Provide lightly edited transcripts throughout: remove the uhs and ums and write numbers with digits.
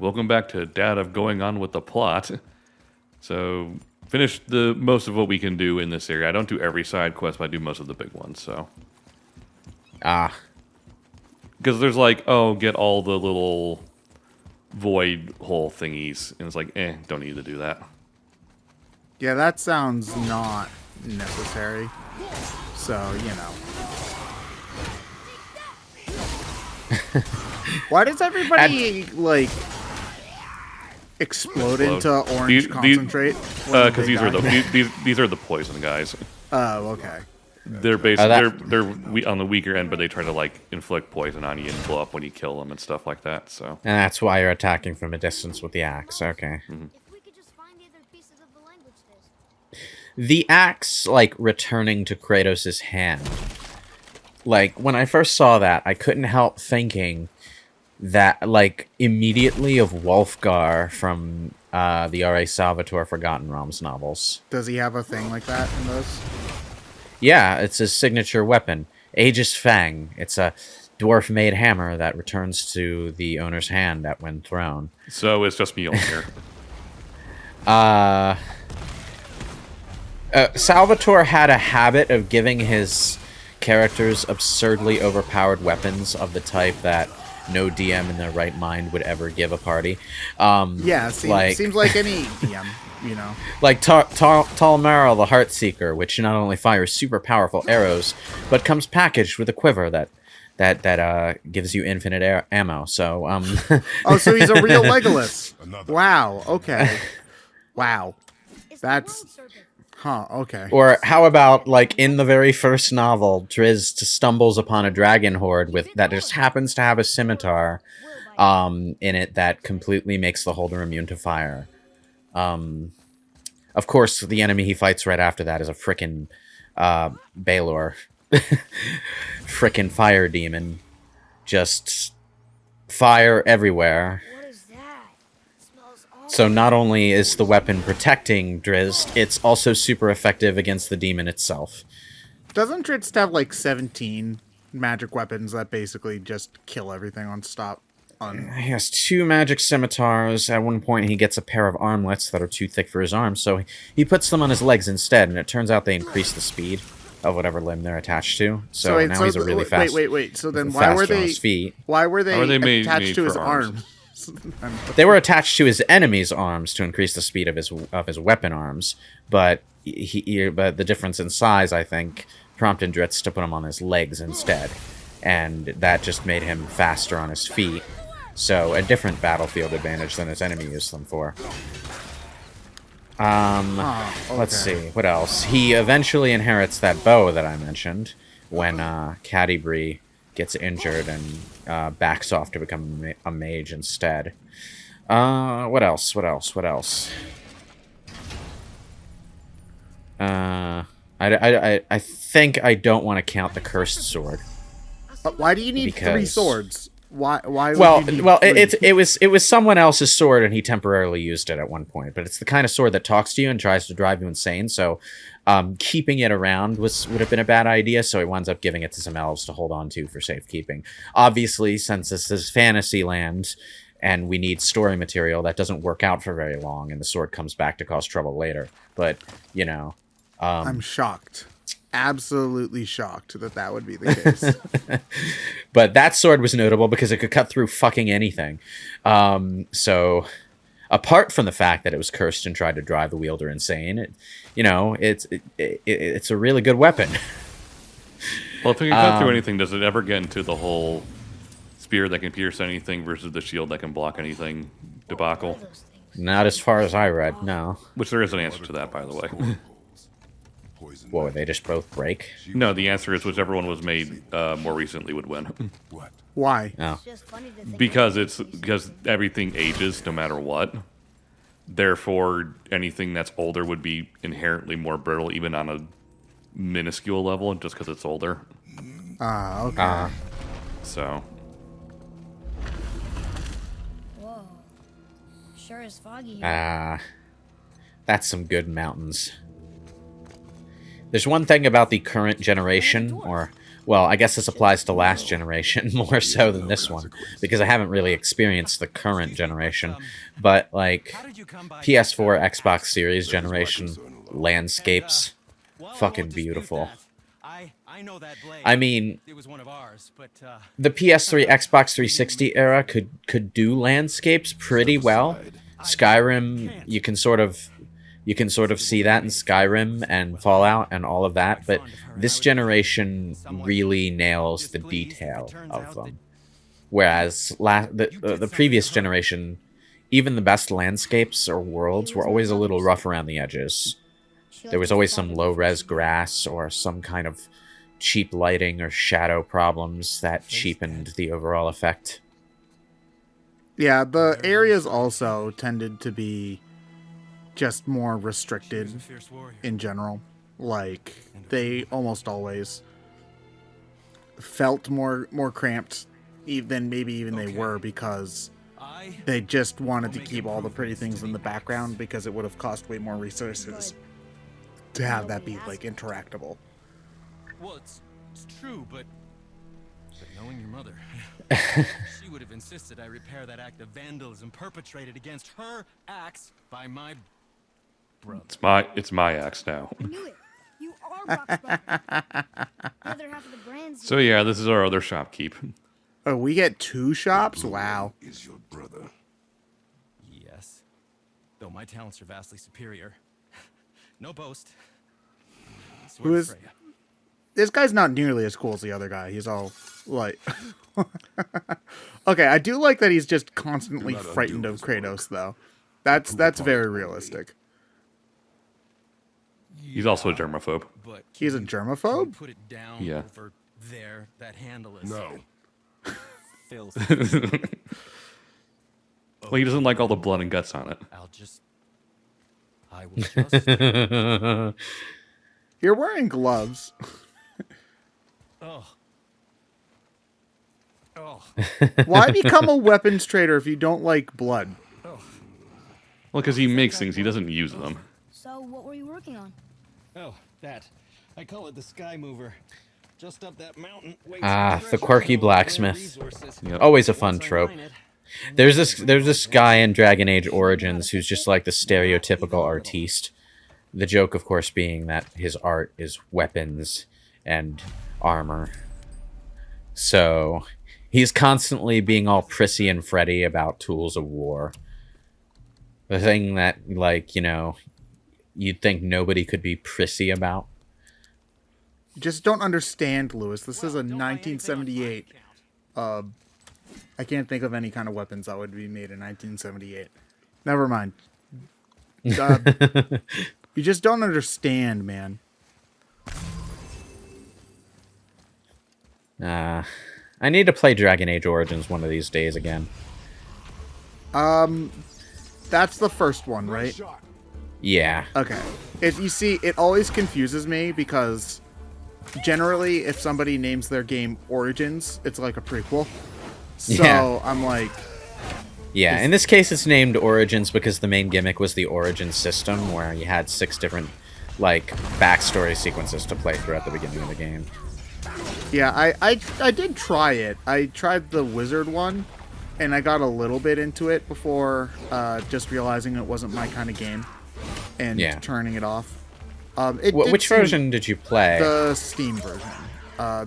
welcome back to Dad of Going On with the Plot. So, finished the most of what we can do in this area. I don't do every side quest, but I do most of the big ones, so. Ah. Because there's like, oh, get all the little void hole thingies. And it's like, don't need to do that. Yeah, that sounds not necessary. So, you know. Why does everybody, like, explode into orange concentrate? Because these are the poison guys. Oh, okay. They're basically they're on the weaker end, but they try to like inflict poison on you and blow up when you kill them and stuff like that. So. And that's why you're attacking from a distance with the axe. Okay. Mm-hmm. The axe, like, returning to Kratos' hand. Like, when I first saw that, I couldn't help thinking that, like, immediately of Wolfgar from the R.A. Salvatore Forgotten Realms novels. Does he have a thing like that in those? Yeah, it's his signature weapon, Aegis Fang. It's a dwarf-made hammer that returns to the owner's hand when thrown. So it's just Mjolnir. Salvatore had a habit of giving his characters absurdly overpowered weapons of the type that no DM in their right mind would ever give a party. Yeah, seems like any DM, you know. Like Talmara the Heartseeker, which not only fires super powerful arrows, but comes packaged with a quiver that gives you infinite ammo. So, Oh, so he's a real Legolas. Wow, okay. Wow. That's... Huh, okay. Or how about, like, in the very first novel, Drizzt stumbles upon a dragon horde that just happens to have a scimitar in it that completely makes the holder immune to fire. Of course, the enemy he fights right after that is a frickin' Balor. Frickin' fire demon. Just fire everywhere. So not only is the weapon protecting Drizzt, it's also super effective against the demon itself. Doesn't Drizzt have like 17 magic weapons that basically just kill everything on stop? He has 2 magic scimitars. At one point he gets a pair of armlets that are too thick for his arms, so he puts them on his legs instead, and it turns out they increase the speed of whatever limb they're attached to. So now he's a really fast... Wait. So then why were they attached to his arms? They were attached to his enemy's arms to increase the speed of his weapon arms, but but the difference in size, I think, prompted Drizzt to put him on his legs instead, and that just made him faster on his feet. So a different battlefield advantage than his enemy used them for. Okay. Let's see, what else? He eventually inherits that bow that I mentioned when Catti-brie gets injured and backs off to become a mage instead. What else? I think I don't want to count the cursed sword. Why do you need 3 swords? Why? It was someone else's sword, and he temporarily used it at one point. But it's the kind of sword that talks to you and tries to drive you insane. So, keeping it around would have been a bad idea. So he winds up giving it to some elves to hold on to for safekeeping. Obviously, since this is Fantasyland, and we need story material, that doesn't work out for very long, and the sword comes back to cause trouble later. But you know, I'm shocked. Absolutely shocked that would be the case. But that sword was notable because it could cut through fucking anything. So, apart from the fact that it was cursed and tried to drive the wielder insane, it's a really good weapon. Well, if it can cut through anything, does it ever get into the whole spear that can pierce anything versus the shield that can block anything debacle? Not as far as I read, no. Which there is an answer to that, by the way. Whoa, they just both break? No, the answer is whichever one was made more recently would win. Why? Oh. Because everything ages no matter what. Therefore, anything that's older would be inherently more brittle, even on a minuscule level, just because it's older. Okay. So. Whoa. Sure is foggy. That's some good mountains. There's one thing about the current generation, or Well, I guess this applies to last generation more so than this one, because I haven't really experienced the current generation. But, like, PS4, Xbox Series generation landscapes, fucking beautiful. I mean, the PS3, Xbox 360 era could do landscapes pretty well. Skyrim, you can sort of see that in Skyrim and Fallout and all of that, but this generation really nails the detail of them. Whereas the previous generation, even the best landscapes or worlds were always a little rough around the edges. There was always some low-res grass or some kind of cheap lighting or shadow problems that cheapened the overall effect. Yeah, the areas also tended to be just more restricted in general. Like, they almost always felt more cramped than maybe even they were, because they just wanted to keep all the pretty things in the background, because it would have cost way more resources to have that be, like, interactable. Well, it's true, but knowing your mother, she would have insisted I repair that act of vandalism perpetrated against her axe by my brother. It's my axe now. I knew it. You are Brock's brother. The other half of the brand's So yeah, this is our other shopkeep. Oh, we get 2 shops? Wow. Is your brother? Yes, though my talents are vastly superior. No boast. Swear Who to is- Freya. This guy's not nearly as cool as the other guy. He's all, like... Okay, I do like that he's just constantly frightened of Kratos, though. That's very realistic. He's also a germaphobe. But He's a can you germaphobe? put it down Yeah. over there. That handle is No. filthy. Well, he doesn't like all the blood and guts on it. I will just. You're wearing gloves. Oh. Why become a weapons trader if you don't like blood? Well, because he makes things, he doesn't use them. So, what were you working on? Oh, that. I call it the Sky Mover. Just up that mountain. The quirky blacksmith. Yep. Always a fun trope. There's this guy in Dragon Age Origins who's just like the stereotypical artiste. The joke, of course, being that his art is weapons and armor. So he's constantly being all prissy and fretty about tools of war. The thing that, like, you know, you'd think nobody could be prissy about. You just don't understand, Lewis. This is a 1978. I can't think of any kind of weapons that would be made in 1978. Never mind. You just don't understand, man. I need to play Dragon Age Origins one of these days again. That's the first one, right? Yeah. Okay. If you see, it always confuses me because generally, if somebody names their game Origins, it's like a prequel. So Yeah. I'm like, Yeah, in this case it's named Origins because the main gimmick was the Origin system, where you had 6 different, like, backstory sequences to play through at the beginning of the game. yeah, I did try it. I tried the Wizard one, and I got a little bit into it before just realizing it wasn't my kind of game and Yeah. turning it off. It did Which seem- version did you play? The Steam version.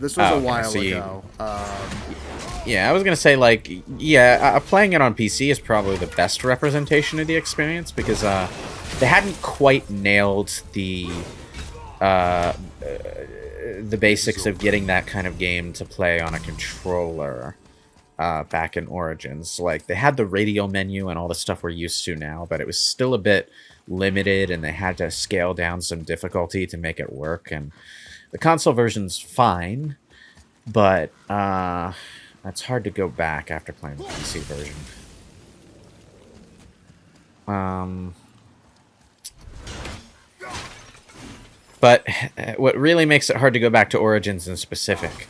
This was Oh, a okay, while so you- ago. Yeah, I was gonna say, like, yeah, playing it on PC is probably the best representation of the experience, because they hadn't quite nailed the basics of getting that kind of game to play on a controller back in Origins. Like, they had the radial menu and all the stuff we're used to now, but it was still a bit limited, and they had to scale down some difficulty to make it work. And the console version's fine, but it's hard to go back after playing the PC version. But what really makes it hard to go back to Origins in specific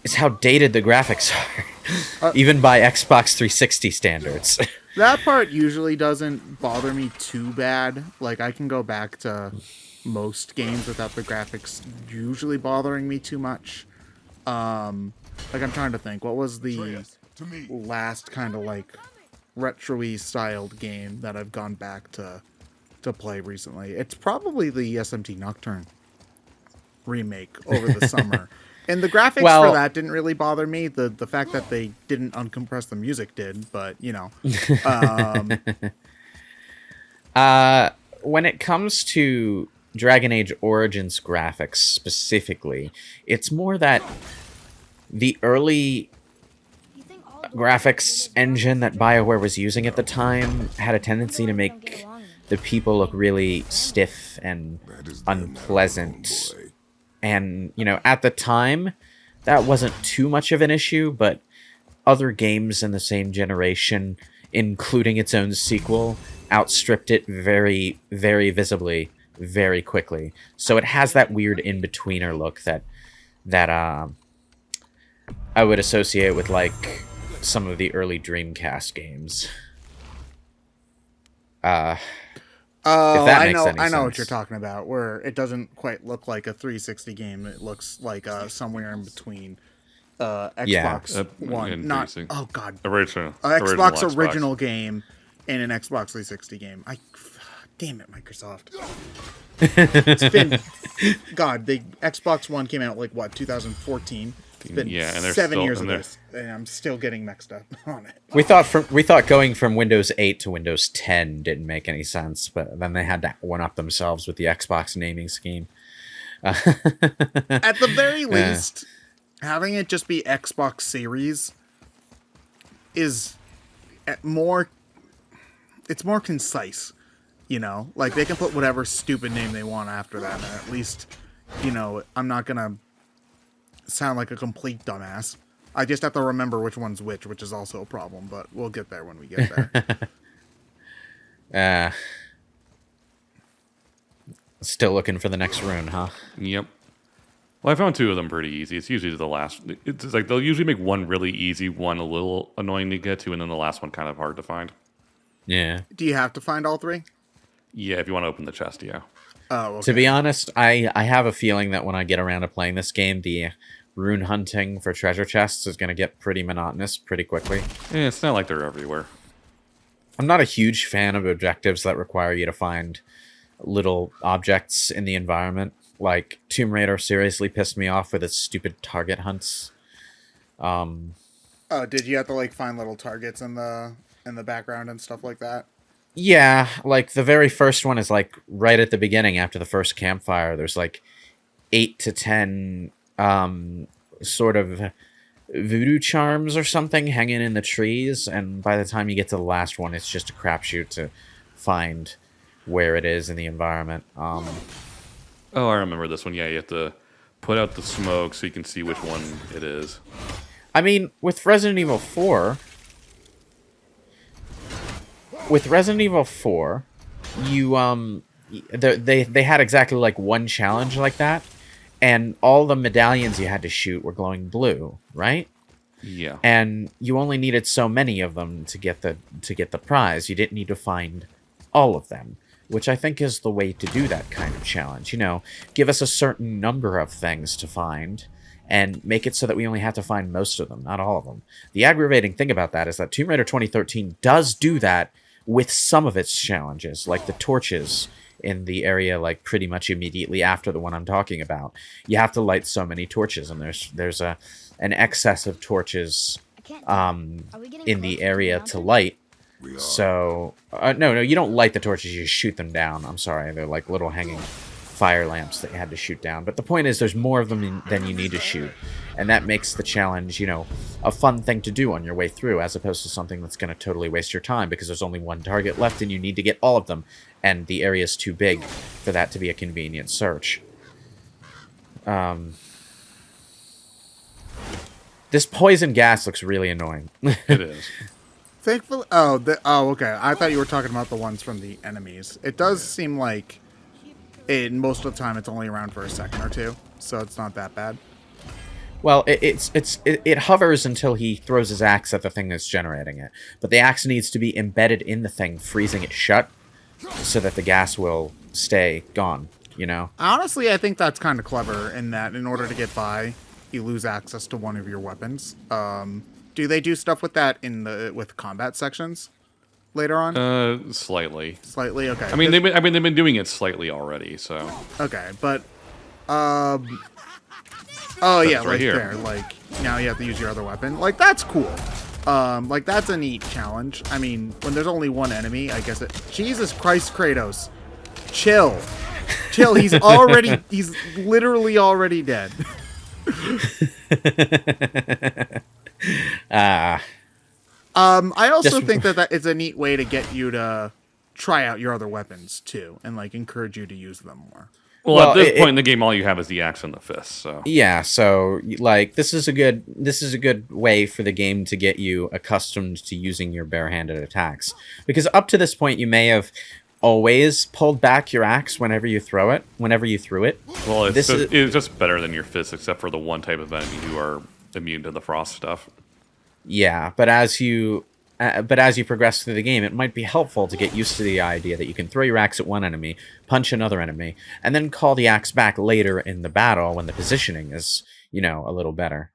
is how dated the graphics are, even by Xbox 360 standards. That part usually doesn't bother me too bad. Like, I can go back to most games without the graphics usually bothering me too much. Like, I'm trying to think, what was the last kind of like retro-y styled game that I've gone back to play recently? It's probably the SMT Nocturne remake over the summer. And the graphics for that didn't really bother me. The fact that they didn't uncompress the music did, but you know. When it comes to Dragon Age Origins graphics specifically, it's more that the early graphics engine that BioWare was using at the time had a tendency to make the people look really stiff and unpleasant. And, you know, at the time, that wasn't too much of an issue, but other games in the same generation, including its own sequel, outstripped it very, very visibly, very quickly. So it has that weird in-betweener look that I would associate with, like, some of the early Dreamcast games. Oh, I know what you're talking about, where it doesn't quite look like a 360 game. It looks like somewhere in between Xbox One. Not, oh, God. Xbox original game and an Xbox 360 game. Damn it, Microsoft. It's been... God, the Xbox One came out, like, what, 2014? It's been and 7 years of this, and I'm still getting mixed up on it. We thought going from Windows 8 to Windows 10 didn't make any sense, but then they had to one-up themselves with the Xbox naming scheme. At the very least, having it just be Xbox Series is more concise, you know? Like, they can put whatever stupid name they want after that, and at least, you know, I'm not gonna sound like a complete dumbass. I just have to remember which one's which is also a problem, but we'll get there when we get there. Still looking for the next rune, huh? Yep. Well, I found 2 of them pretty easy. It's usually the last. It's like they'll usually make one really easy, one a little annoying to get to, and then the last one kind of hard to find. Yeah. Do you have to find all 3? Yeah, if you want to open the chest, yeah. Oh, okay. To be honest, I have a feeling that when I get around to playing this game, the rune hunting for treasure chests is going to get pretty monotonous pretty quickly. Yeah, it's not like they're everywhere. I'm not a huge fan of objectives that require you to find little objects in the environment. Like, Tomb Raider seriously pissed me off with its stupid target hunts. Oh, did you have to, like, find little targets in the background and stuff like that? Yeah, like, the very first one is, like, right at the beginning after the first campfire. There's, like, 8 to 10 sort of voodoo charms or something hanging in the trees, and by the time you get to the last one, it's just a crapshoot to find where it is in the environment. Oh, I remember this one. Yeah, you have to put out the smoke so you can see which one it is. I mean, with Resident Evil 4... you, they had exactly, like, one challenge like that, and all the medallions you had to shoot were glowing blue, right? Yeah. And you only needed so many of them to get the prize. You didn't need to find all of them, which I think is the way to do that kind of challenge. You know, give us a certain number of things to find, and make it so that we only have to find most of them, not all of them. The aggravating thing about that is that Tomb Raider 2013 does do that with some of its challenges, like the torches in the area, like, pretty much immediately after the one I'm talking about. You have to light so many torches, and there's an excess of torches in the area to light. So, no, you don't light the torches, you shoot them down. I'm sorry, they're like little hanging fire lamps that you had to shoot down. But the point is, there's more of them than you need to shoot. And that makes the challenge, you know, a fun thing to do on your way through, as opposed to something that's going to totally waste your time because there's only one target left and you need to get all of them. And the area's too big for that to be a convenient search. This poison gas looks really annoying. It is. Thankfully, okay. I thought you were talking about the ones from the enemies. It does seem like, most of the time, it's only around for a second or two, so it's not that bad. Well, it hovers until he throws his axe at the thing that's generating it. But the axe needs to be embedded in the thing, freezing it shut, so that the gas will stay gone. you know? Honestly, I think that's kind of clever in that in order to get by, you lose access to one of your weapons. Do they do stuff with that with combat sections later on? Slightly. Slightly, okay. I mean, they've been doing it slightly already, so. Okay, but oh yeah, right right here. there. Like now you have to use your other weapon. Like that's cool. Like that's a neat challenge. I mean, when there's only one enemy, I guess it. Jesus Christ, Kratos, chill. He's literally already dead. I also think that is a neat way to get you to try out your other weapons too, and like encourage you to use them more. Well, at this point in the game, all you have is the axe and the fist. So yeah, so like this is a good way for the game to get you accustomed to using your barehanded attacks, because up to this point you may have always pulled back your axe whenever you threw it. well, it's just better than your fist, except for the one type of enemy who are immune to the frost stuff. Yeah, but as you progress through the game, it might be helpful to get used to the idea that you can throw your axe at one enemy, punch another enemy, and then call the axe back later in the battle when the positioning is, a little better.